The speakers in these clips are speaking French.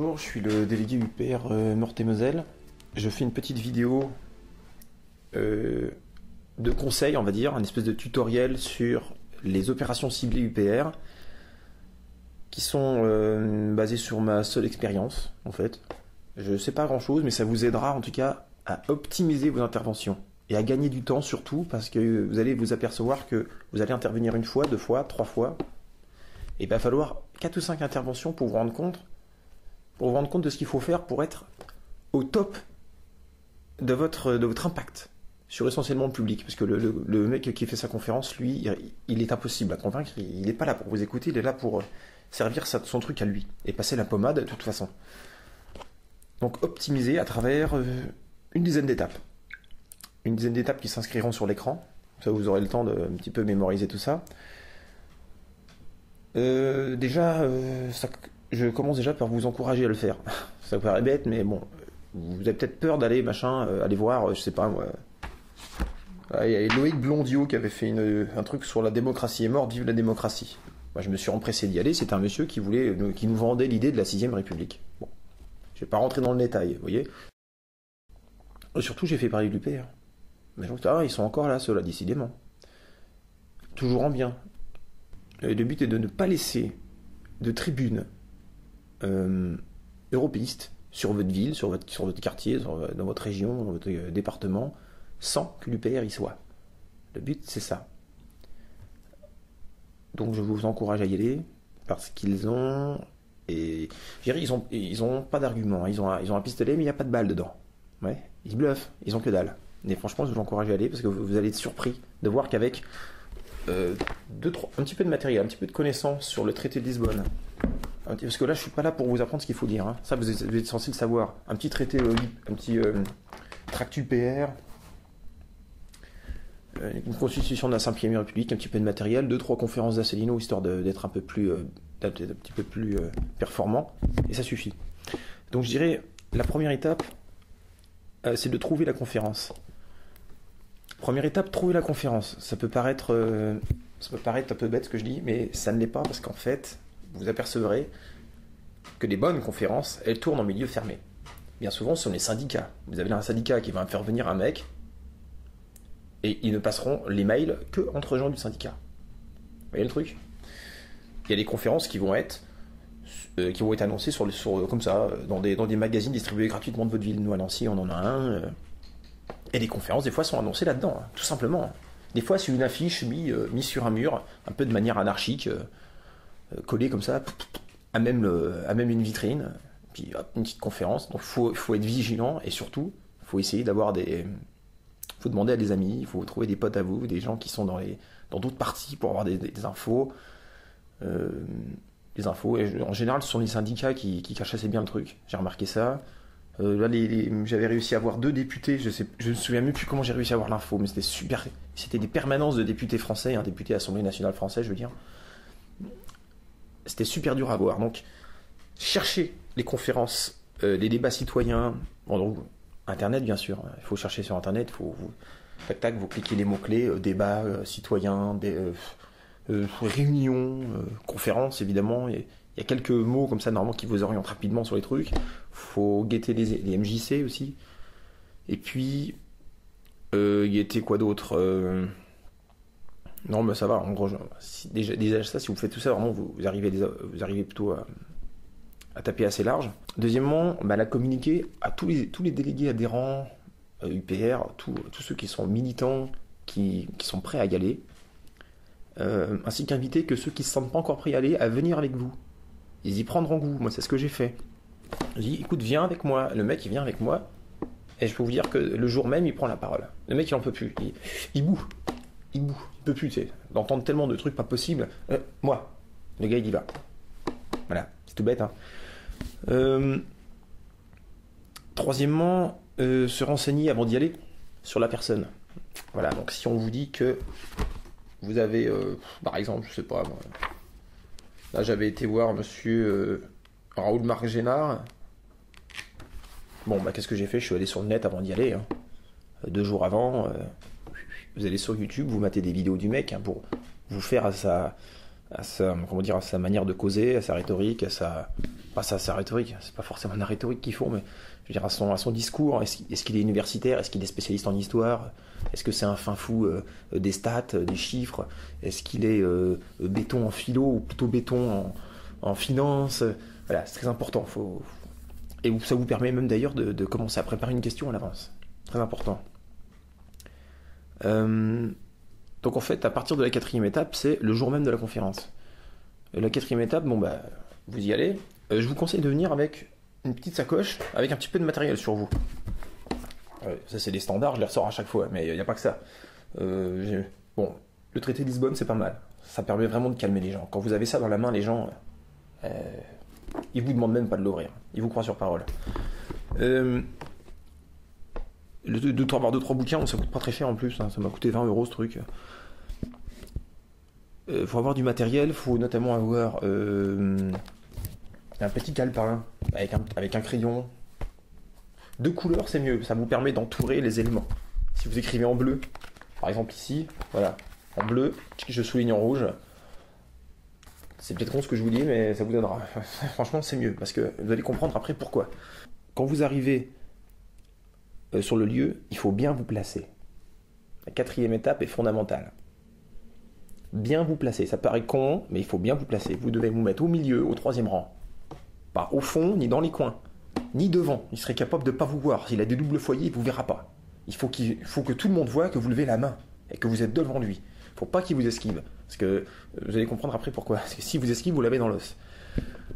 bonjour, je suis le délégué UPR Meurthe-et-Moselle. Je fais une petite vidéo de conseil, on va dire, un espèce de tutoriel sur les opérations ciblées UPR qui sont basées sur ma seule expérience, en fait. Je sais pas grand-chose, mais ça vous aidera en tout cas à optimiser vos interventions et à gagner du temps surtout, parce que vous allez vous apercevoir que vous allez intervenir une fois, deux fois, trois fois, et il va falloir 4 ou 5 interventions pour vous rendre compte de ce qu'il faut faire pour être au top de votre impact sur essentiellement le public. Parce que le mec qui fait sa conférence, lui, il est impossible à convaincre, il n'est pas là pour vous écouter, il est là pour servir son truc à lui et passer la pommade de toute façon. Donc optimiser à travers une dizaine d'étapes. Une dizaine d'étapes qui s'inscriront sur l'écran. Ça, vous aurez le temps de un petit peu mémoriser tout ça. Je commence déjà par vous encourager à le faire. Ça paraît bête, mais bon, vous avez peut-être peur d'aller aller voir, je sais pas moi. Il y a Loïc Blondiot qui avait fait un truc sur la démocratie est morte, vive la démocratie. Moi, je me suis empressé d'y aller. C'était un monsieur qui nous vendait l'idée de la 6ème République. Bon, je vais pas rentrer dans le détail, vous voyez. Et surtout, j'ai fait parler de l'UPR. Mais je me dis, ils sont encore là, ceux-là, décidément. Toujours en bien. Et le but est de ne pas laisser de tribune européiste sur votre ville, sur votre quartier, dans votre région, dans votre département, sans que l'UPR y soit. Le but, c'est ça. Donc je vous encourage à y aller, parce qu'ils ont... Et je dirais, ils ont pas d'argument. Ils ont un pistolet, mais il n'y a pas de balle dedans. Ouais, ils bluffent, ils ont que dalle. Mais franchement, je vous encourage à y aller, parce que vous allez être surpris de voir qu'avec un petit peu de matériel, un petit peu de connaissances sur le traité de Lisbonne, parce que là je suis pas là pour vous apprendre ce qu'il faut dire, hein. Ça vous êtes censé le savoir. Un petit traité, un petit tract UPR, une constitution de la 5ème République, un petit peu de matériel, 2-3 conférences d'Asselineau, histoire d'être un petit peu plus performant, et ça suffit. Donc je dirais, la première étape, c'est de trouver la conférence. Première étape, trouver la conférence. Ça peut paraître un peu bête ce que je dis, mais ça ne l'est pas, parce qu'en fait, vous apercevrez que les bonnes conférences, elles tournent en milieu fermé. Bien souvent, ce sont les syndicats. Vous avez un syndicat qui va faire venir un mec, et ils ne passeront les mails que entre gens du syndicat. Vous voyez le truc ? Il y a des conférences qui vont être annoncées comme ça, dans des magazines distribués gratuitement de votre ville. Nous, à Nancy, on en a un... Et les conférences, des fois, sont annoncées là-dedans, hein, tout simplement. Des fois, c'est une affiche mise sur un mur, un peu de manière anarchique, collée comme ça, à même une vitrine, puis hop, une petite conférence. Donc, faut être vigilant, et surtout, faut essayer d'avoir faut demander à des amis, il faut trouver des potes à vous, des gens qui sont dans d'autres parties pour avoir des infos. Les infos, et en général, ce sont les syndicats qui cachent assez bien le truc. J'ai remarqué ça. Là, j'avais réussi à avoir 2 députés, je ne me souviens même plus comment j'ai réussi à avoir l'info, mais c'était super. C'était des permanences de députés français, un député à l'Assemblée nationale française, je veux dire. C'était super dur à voir. Donc, cherchez les conférences, les débats citoyens, donc, Internet bien sûr. Il faut chercher sur Internet, vous cliquez les mots-clés, débat citoyen, réunion, conférences évidemment. Il y a quelques mots comme ça normalement qui vous orientent rapidement sur les trucs. Faut guetter les MJC aussi. Et puis guetter quoi d'autre Non, mais ça va. En gros, déjà ça, si vous faites tout ça, vraiment vous arrivez plutôt à taper assez large. Deuxièmement, la communiquer à tous les délégués adhérents UPR, tous ceux qui sont militants, qui sont prêts à y aller, ainsi qu'inviter que ceux qui ne se sentent pas encore prêts à aller à venir avec vous. Ils y prendront goût. Moi, c'est ce que j'ai fait. Je dis, écoute, viens avec moi. Le mec, il vient avec moi. Et je peux vous dire que le jour même, il prend la parole. Le mec, il en peut plus. Il boue. Il peut plus, tu sais. D'entendre tellement de trucs pas possibles. Moi, le gars, il y va. Voilà. C'est tout bête, hein. Troisièmement, se renseigner avant d'y aller sur la personne. Voilà. Donc, si on vous dit que vous avez, par exemple, je sais pas, moi, là, j'avais été voir monsieur Raoul Marc Génard. Bon, qu'est-ce que j'ai fait ? Je suis allé sur le net avant d'y aller. Hein. 2 jours avant, vous allez sur YouTube, vous matez des vidéos du mec, hein, pour vous faire à sa manière de causer, à sa rhétorique, pas ça, sa rhétorique, c'est pas forcément la rhétorique qu'il faut, mais je veux dire, à son discours, est-ce qu'il est universitaire, est-ce qu'il est spécialiste en histoire, est-ce que c'est un fin fou des stats, des chiffres, est-ce qu'il est béton en philo ou plutôt béton en finance, voilà, c'est très important, et ça vous permet même d'ailleurs de commencer à préparer une question à l'avance, très important. Donc en fait, à partir de la 4e étape, c'est le jour même de la conférence. La 4e étape, bon bah, vous y allez. Je vous conseille de venir avec une petite sacoche, avec un petit peu de matériel sur vous. Ça c'est des standards, je les ressors à chaque fois, mais il n'y a pas que ça. Bon, le traité de Lisbonne, c'est pas mal. Ça permet vraiment de calmer les gens. Quand vous avez ça dans la main, les gens, ils vous demandent même pas de l'ouvrir. Ils vous croient sur parole. Avoir 2-3 bouquins, ça coûte pas très cher en plus, hein, ça m'a coûté 20 € ce truc. Faut avoir du matériel, faut notamment avoir un petit calepin avec un crayon. 2 couleurs, c'est mieux, ça vous permet d'entourer les éléments. Si vous écrivez en bleu, par exemple ici, voilà, en bleu, je souligne en rouge. C'est peut-être con ce que je vous dis, mais ça vous donnera. Franchement, c'est mieux, parce que vous allez comprendre après pourquoi. Quand vous arrivez sur le lieu, il faut bien vous placer. La 4e étape est fondamentale. Bien vous placer. Ça paraît con, mais il faut bien vous placer. Vous devez vous mettre au milieu, au 3e rang. Pas au fond, ni dans les coins, ni devant. Il serait capable de ne pas vous voir. S'il a des doubles foyers, il ne vous verra pas. Il faut que tout le monde voit que vous levez la main et que vous êtes devant lui. Il ne faut pas qu'il vous esquive. Parce que vous allez comprendre après pourquoi. Parce que si vous esquive, vous l'avez dans l'os.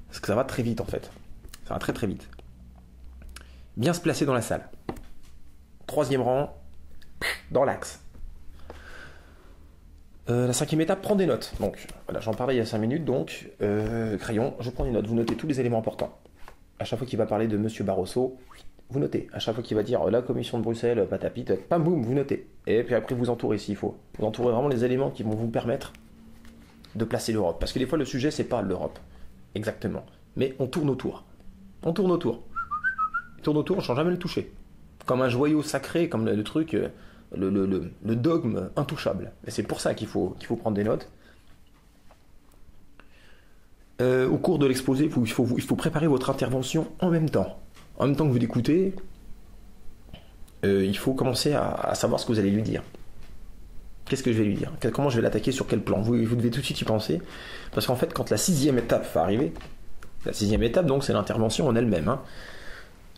Parce que ça va très vite en fait. Ça va très très vite. Bien se placer dans la salle. 3e rang, dans l'axe. La 5e étape, prends des notes. Donc, voilà, j'en parlais il y a 5 minutes, donc, crayon, je prends des notes. Vous notez tous les éléments importants. À chaque fois qu'il va parler de Monsieur Barroso, vous notez. À chaque fois qu'il va dire la commission de Bruxelles, patapit, pam boum, vous notez. Et puis après, vous entourez s'il faut. Vous entourez vraiment les éléments qui vont vous permettre de placer l'Europe. Parce que des fois, le sujet, c'est pas l'Europe. Exactement. Mais on tourne autour. On tourne autour. On tourne autour, sans jamais le toucher. Comme un joyau sacré, comme le truc... Le dogme intouchable. Et c'est pour ça qu'il faut prendre des notes. Au cours de l'exposé, il faut préparer votre intervention en même temps. En même temps que vous l'écoutez, il faut commencer à savoir ce que vous allez lui dire. Qu'est-ce que je vais lui dire? Comment je vais l'attaquer? Sur quel plan? Vous devez tout de suite y penser. Parce qu'en fait, quand la 6e étape va arriver, la 6e étape, donc, c'est l'intervention en elle-même. Hein.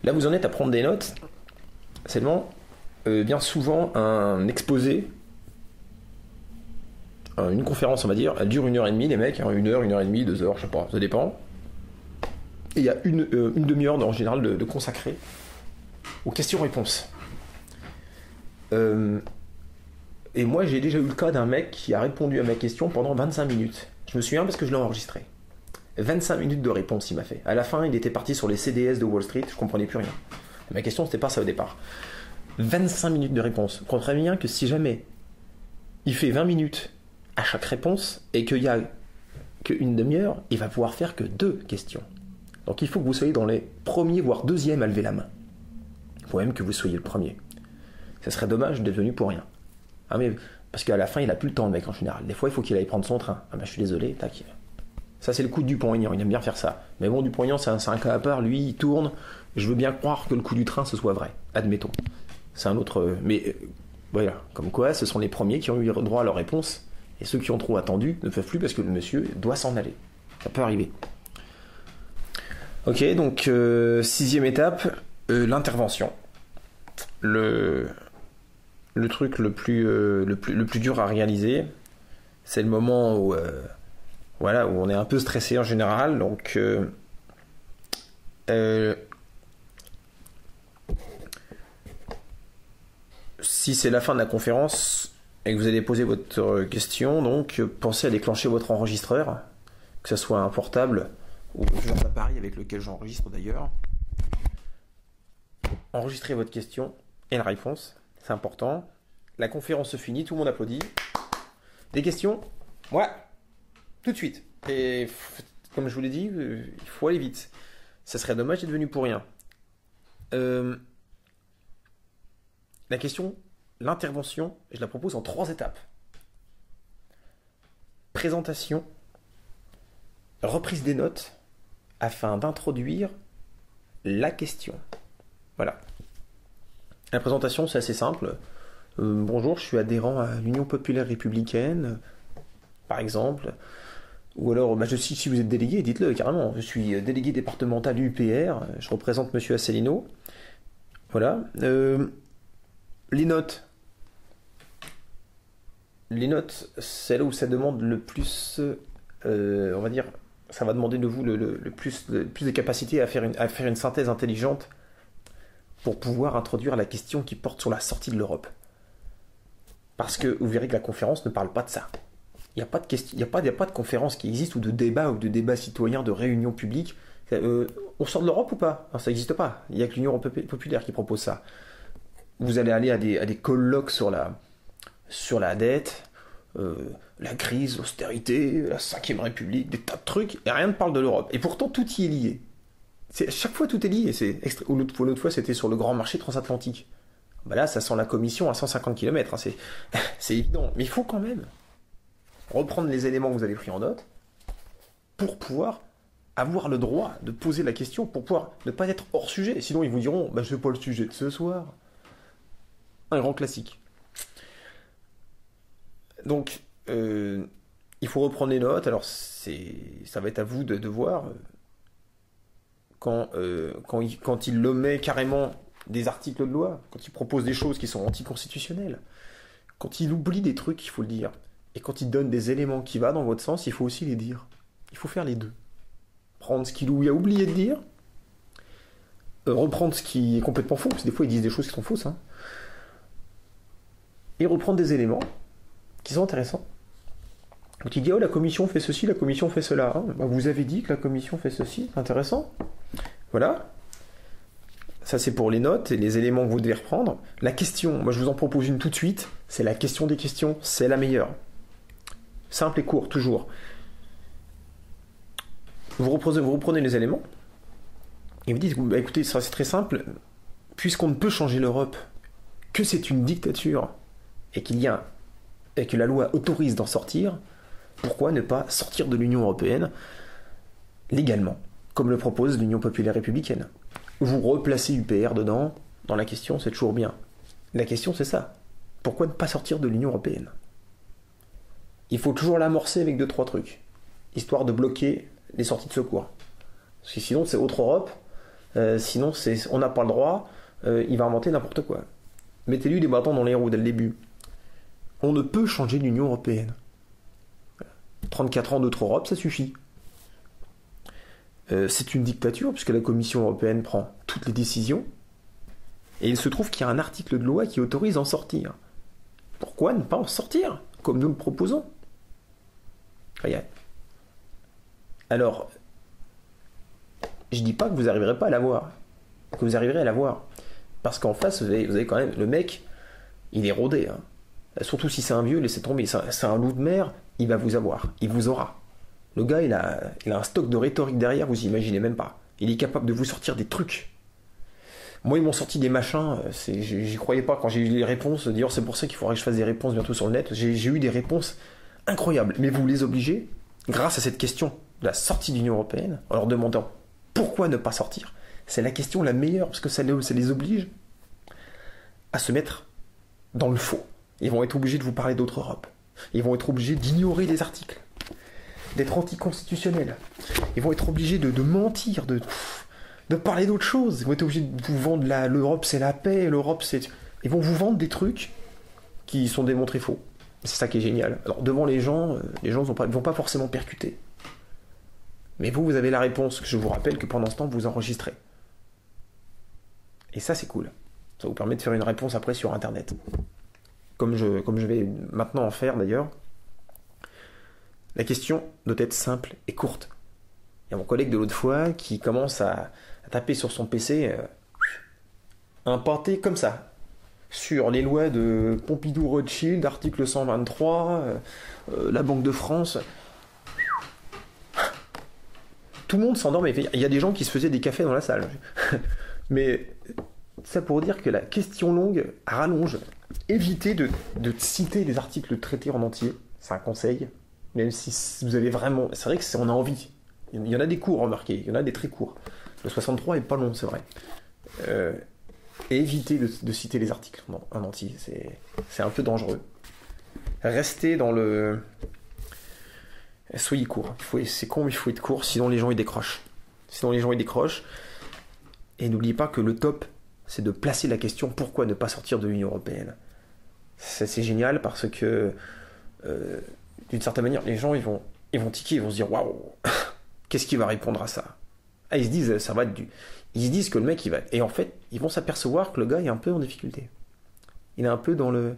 Là, vous en êtes à prendre des notes. Seulement... bien souvent, un exposé, une conférence, on va dire, elle dure 1h30, les mecs, hein, 1 heure, 1h30, 2 heures, je sais pas, ça dépend. Et il y a une demi-heure en général de consacré aux questions-réponses. Et moi, j'ai déjà eu le cas d'un mec qui a répondu à ma question pendant 25 minutes. Je me souviens parce que je l'ai enregistré. 25 minutes de réponse, il m'a fait. À la fin, il était parti sur les CDS de Wall Street, je comprenais plus rien. Ma question, c'était pas ça au départ. 25 minutes de réponse. On comprend bien que si jamais il fait 20 minutes à chaque réponse et qu'il y a qu'une demi-heure, il va pouvoir faire que 2 questions. Donc il faut que vous soyez dans les premiers, voire 2e à lever la main. Il faut même que vous soyez le premier. Ça serait dommage d'être venu pour rien. Ah mais, parce qu'à la fin, il n'a plus le temps, le mec, en général. Des fois, il faut qu'il aille prendre son train. Ah ben, je suis désolé, tac. Ça, c'est le coup de Dupont-Aignan, il aime bien faire ça. Mais bon, Dupont-Aignan, c'est un cas à part. Lui, il tourne. Je veux bien croire que le coup du train, ce soit vrai. Admettons. C'est un autre... Mais voilà, comme quoi, ce sont les premiers qui ont eu droit à leur réponse. Et ceux qui ont trop attendu ne peuvent plus parce que le monsieur doit s'en aller. Ça peut arriver. Ok, donc 6e étape, l'intervention. Le truc le plus dur à réaliser, c'est le moment où, voilà, où on est un peu stressé en général. Donc... si c'est la fin de la conférence et que vous allez poser votre question, donc pensez à déclencher votre enregistreur, que ce soit un portable ou le genre d'appareil avec lequel j'enregistre d'ailleurs. Enregistrez votre question et la réponse, c'est important. La conférence se finit, tout le monde applaudit. Des questions? Ouais, tout de suite. Et comme je vous l'ai dit, il faut aller vite. Ça serait dommage d'être venu pour rien. La question, l'intervention, je la propose en 3 étapes. Présentation, reprise des notes afin d'introduire la question. Voilà. La présentation, c'est assez simple. Bonjour, je suis adhérent à l'Union populaire républicaine, par exemple. Ou alors, si vous êtes délégué, dites-le carrément. Je suis délégué départemental UPR, je représente Monsieur Asselineau. Voilà. Les notes. Les notes, c'est là où ça demande le plus, on va dire, ça va demander de vous le plus de capacité à faire une synthèse intelligente pour pouvoir introduire la question qui porte sur la sortie de l'Europe. Parce que vous verrez que la conférence ne parle pas de ça. Il n'y a pas de question, il n'y a pas de conférence qui existe ou de débat citoyen, de réunion publique. On sort de l'Europe ou pas? Ça n'existe pas. Il n'y a que l'Union populaire qui propose ça. Vous allez aller à des colloques sur la dette, la crise, l'austérité, la 5ème République, des tas de trucs, et rien ne parle de l'Europe. Et pourtant, tout y est lié. Chaque fois, tout est lié. L'autre fois, c'était sur le grand marché transatlantique. Là, ça sent la commission à 150 km. Hein, c'est évident. Mais il faut quand même reprendre les éléments que vous avez pris en note pour pouvoir avoir le droit de poser la question, pour pouvoir ne pas être hors sujet. Sinon, ils vous diront, c'est pas le sujet de ce soir. Un grand classique. Donc, il faut reprendre les notes. Alors, ça va être à vous de voir quand il omet carrément des articles de loi, quand il propose des choses qui sont anticonstitutionnelles, quand il oublie des trucs, il faut le dire. Et quand il donne des éléments qui vont dans votre sens, il faut aussi les dire. Il faut faire les deux. Prendre ce qu'il a oublié de dire, reprendre ce qui est complètement faux, parce que des fois ils disent des choses qui sont fausses, hein, et reprendre des éléments qui sont intéressants. Donc il dit, la commission fait ceci, la commission fait cela. Hein. Vous avez dit que la commission fait ceci, c'est intéressant. Voilà. Ça c'est pour les notes et les éléments que vous devez reprendre. La question, moi je vous en propose une tout de suite, c'est la question des questions, c'est la meilleure. Simple et court, toujours. Vous reprenez les éléments, et vous dites, écoutez, ça c'est très simple, puisqu'on ne peut changer l'Europe, que c'est une dictature, et que la loi autorise d'en sortir, pourquoi ne pas sortir de l'Union européenne légalement, comme le propose l'Union populaire républicaine? Vous replacez UPR dedans, dans la question, c'est toujours bien. La question, c'est ça. Pourquoi ne pas sortir de l'Union européenne? Il faut toujours l'amorcer avec 2-3 trucs, histoire de bloquer les sorties de secours. Parce que sinon, c'est autre Europe, sinon, on n'a pas le droit, il va inventer n'importe quoi. Mettez-lui des bâtons dans les roues dès le début. On ne peut changer l'Union européenne. 34 ans d'autre Europe, ça suffit. C'est une dictature, puisque la Commission européenne prend toutes les décisions, et il se trouve qu'il y a un article de loi qui autorise d'en sortir. Pourquoi ne pas en sortir, comme nous le proposons? Regarde. Alors, je dis pas que vous n'arriverez pas à l'avoir, que vous arriverez à l'avoir, parce qu'en face, vous avez quand même, le mec, il est rodé, hein. Surtout si c'est un vieux, laissez tomber, c'est un loup de mer, il va vous avoir, il vous aura. Le gars, il a un stock de rhétorique derrière, vous imaginez même pas. Il est capable de vous sortir des trucs. Moi, ils m'ont sorti des machins, j'y croyais pas quand j'ai eu les réponses. D'ailleurs, c'est pour ça qu'il faudrait que je fasse des réponses bientôt sur le net. J'ai eu des réponses incroyables. Mais vous les obligez, grâce à cette question de la sortie de l'Union européenne, en leur demandant pourquoi ne pas sortir. C'est la question la meilleure, parce que ça les oblige à se mettre dans le faux. Ils vont être obligés de vous parler d'autre Europe. Ils vont être obligés d'ignorer des articles, d'être anticonstitutionnels. Ils vont être obligés de mentir, de parler d'autre chose. Ils vont être obligés de vous vendre l'Europe c'est la paix, l'Europe c'est... Ils vont vous vendre des trucs qui sont démontrés faux. C'est ça qui est génial. Alors devant les gens vont pas forcément percuter. Mais vous avez la réponse. Je vous rappelle que pendant ce temps, vous enregistrez. Et ça, c'est cool. Ça vous permet de faire une réponse après sur Internet. Comme je vais maintenant en faire d'ailleurs. La question doit être simple et courte. Il y a mon collègue de l'autre fois qui commence à taper sur son PC un pâté comme ça. Sur les lois de Pompidou-Rothschild, article 123, la Banque de France. Tout le monde s'endort, mais il y a des gens qui se faisaient des cafés dans la salle. Mais ça pour dire que la question longue rallonge. Évitez de citer les articles traités en entier. C'est un conseil. Même si vous avez vraiment... C'est vrai qu'on a envie. Il y en a des courts, remarquez, il y en a des très courts. Le 63 est pas long, c'est vrai. Et évitez de citer les articles en entier, c'est un peu dangereux. Restez dans le... Soyez court. C'est con, mais il faut être court, sinon les gens ils décrochent. Et n'oubliez pas que le top, c'est de placer la question pourquoi ne pas sortir de l'Union Européenne. C'est génial parce que, d'une certaine manière, les gens ils vont tiquer, ils vont se dire waouh, qu'est-ce qu'il va répondre à ça? Ah, ils se disent ça va être du. Ils se disent que le mec il va. Et en fait, ils vont s'apercevoir que le gars est un peu en difficulté. Il est un peu dans le.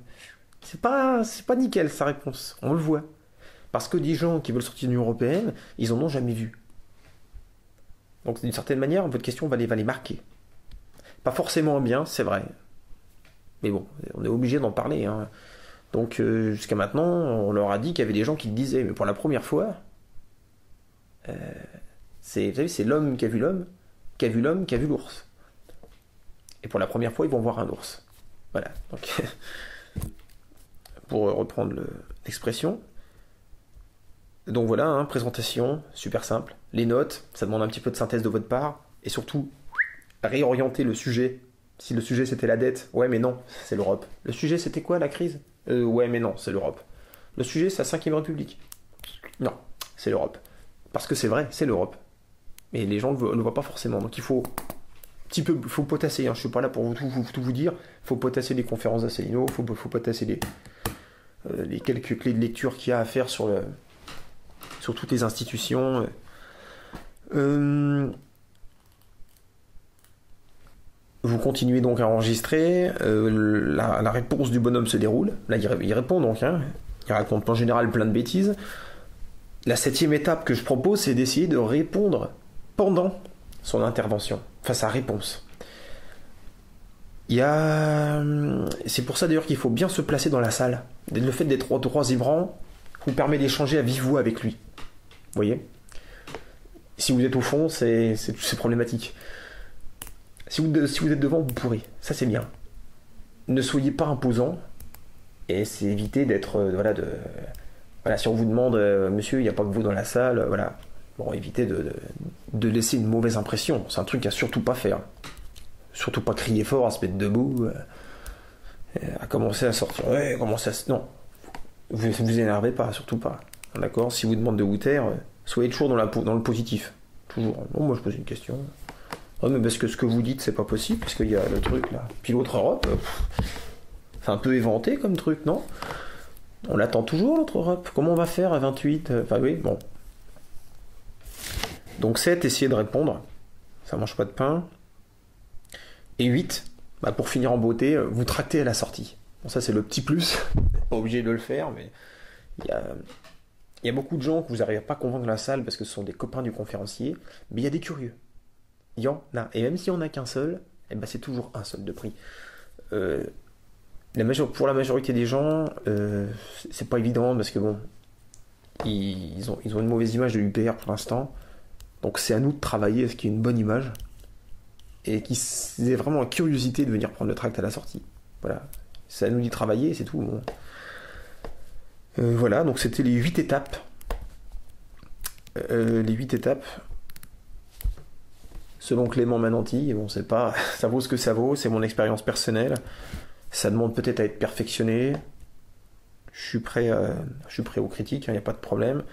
C'est pas nickel sa réponse. On le voit. Parce que des gens qui veulent sortir de l'Union Européenne, ils en ont jamais vu. Donc d'une certaine manière, votre question va les marquer. Pas forcément bien, c'est vrai. Mais bon, on est obligé d'en parler. Hein. Donc jusqu'à maintenant, on leur a dit qu'il y avait des gens qui le disaient. Mais pour la première fois, vous savez, c'est l'homme qui a vu l'homme, qui a vu l'homme, qui a vu l'ours. Et pour la première fois, ils vont voir un ours. Voilà. Donc, pour reprendre l'expression. Donc voilà, hein, présentation, super simple. Les notes, ça demande un petit peu de synthèse de votre part. Et surtout, réorienter le sujet. Si le sujet c'était la dette, ouais mais non, c'est l'Europe. Le sujet c'était quoi, la crise? Ouais mais non, c'est l'Europe. Le sujet c'est la 5ème République. Non, c'est l'Europe. Parce que c'est vrai, c'est l'Europe. Mais les gens ne le voient pas forcément. Donc il faut faut potasser. Hein. Je suis pas là pour tout vous dire. Il faut potasser les conférences d'Asselineau, il faut potasser les quelques clés de lecture qu'il y a à faire sur toutes les institutions. Vous continuez donc à enregistrer. La réponse du bonhomme se déroule. Là, il répond donc. Hein. Il raconte en général plein de bêtises. La 7e étape que je propose, c'est d'essayer de répondre pendant son intervention, enfin sa réponse. C'est pour ça d'ailleurs qu'il faut bien se placer dans la salle. Le fait d'être aux trois vibrants vous permet d'échanger à vive voix avec lui. Vous voyez? Si vous êtes au fond, c'est problématique. Si vous êtes devant, vous pourrez. Ça, c'est bien. Ne soyez pas imposant. Et c'est éviter d'être... Voilà, si on vous demande, monsieur, il n'y a pas que vous dans la salle, voilà. Bon, évitez de laisser une mauvaise impression. C'est un truc à surtout pas faire. Surtout pas crier fort, à se mettre debout, à commencer à sortir. Ouais, commencer à... Non. Vous énervez pas, surtout pas. D'accord? Si vous demandez de vous taire, soyez toujours dans le positif. Toujours. Bon, moi, je pose une question. Oh, mais parce que ce que vous dites, c'est pas possible, parce qu'il y a le truc là. Puis l'autre Europe, c'est un peu éventé comme truc, non? On l'attend toujours, l'autre Europe. Comment on va faire à 28? Enfin, oui, bon. Donc 7, essayez de répondre. Ça mange pas de pain. Et 8, pour finir en beauté, vous tractez à la sortie. Bon, ça, c'est le petit plus. Pas obligé de le faire, mais il y a beaucoup de gens que vous n'arrivez pas à convaincre la salle parce que ce sont des copains du conférencier, mais il y a des curieux. Il y en a. Et même s'il n'y en a qu'un seul, c'est toujours un seul de prix. Pour la majorité des gens, c'est pas évident parce que bon, ils ont une mauvaise image de l'UPR pour l'instant. Donc c'est à nous de travailler à ce qu'il y ait une bonne image et qu'ils aient vraiment la curiosité de venir prendre le tract à la sortie. Voilà. C'est à nous d'y travailler, c'est tout. Bon. Voilà, donc c'était les 8 étapes. Les 8 étapes. Selon Clément Mananti, bon, c'est pas, ça vaut ce que ça vaut, c'est mon expérience personnelle. Ça demande peut-être à être perfectionné. Je suis prêt aux critiques, il n'y a pas de problème.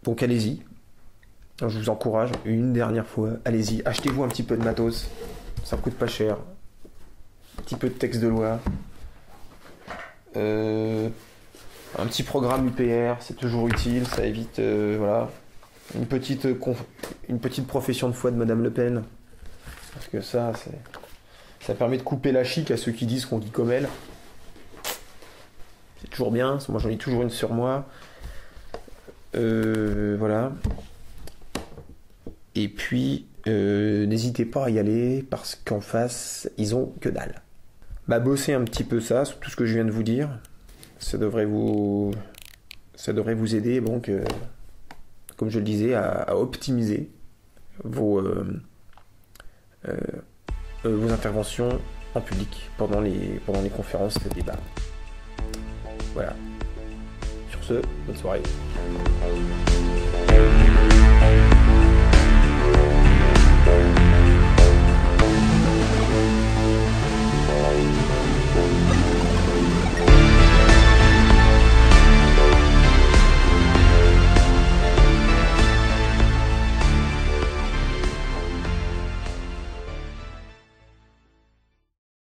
Donc allez-y. Je vous encourage une dernière fois, allez-y, achetez-vous un petit peu de matos. Ça coûte pas cher. Un petit peu de texte de loi. Un petit programme UPR, c'est toujours utile, ça évite voilà. Une petite profession de foi de Madame Le Pen. Parce que ça permet de couper la chic à ceux qui disent qu'on dit comme elle. C'est toujours bien, moi j'en ai toujours une sur moi. Voilà. Et puis, n'hésitez pas à y aller, parce qu'en face, ils ont que dalle. Bossez un petit peu ça, sur tout ce que je viens de vous dire. Ça devrait vous aider, donc... comme je le disais, à optimiser vos interventions en public pendant les conférences et débats. Voilà. Sur ce, bonne soirée.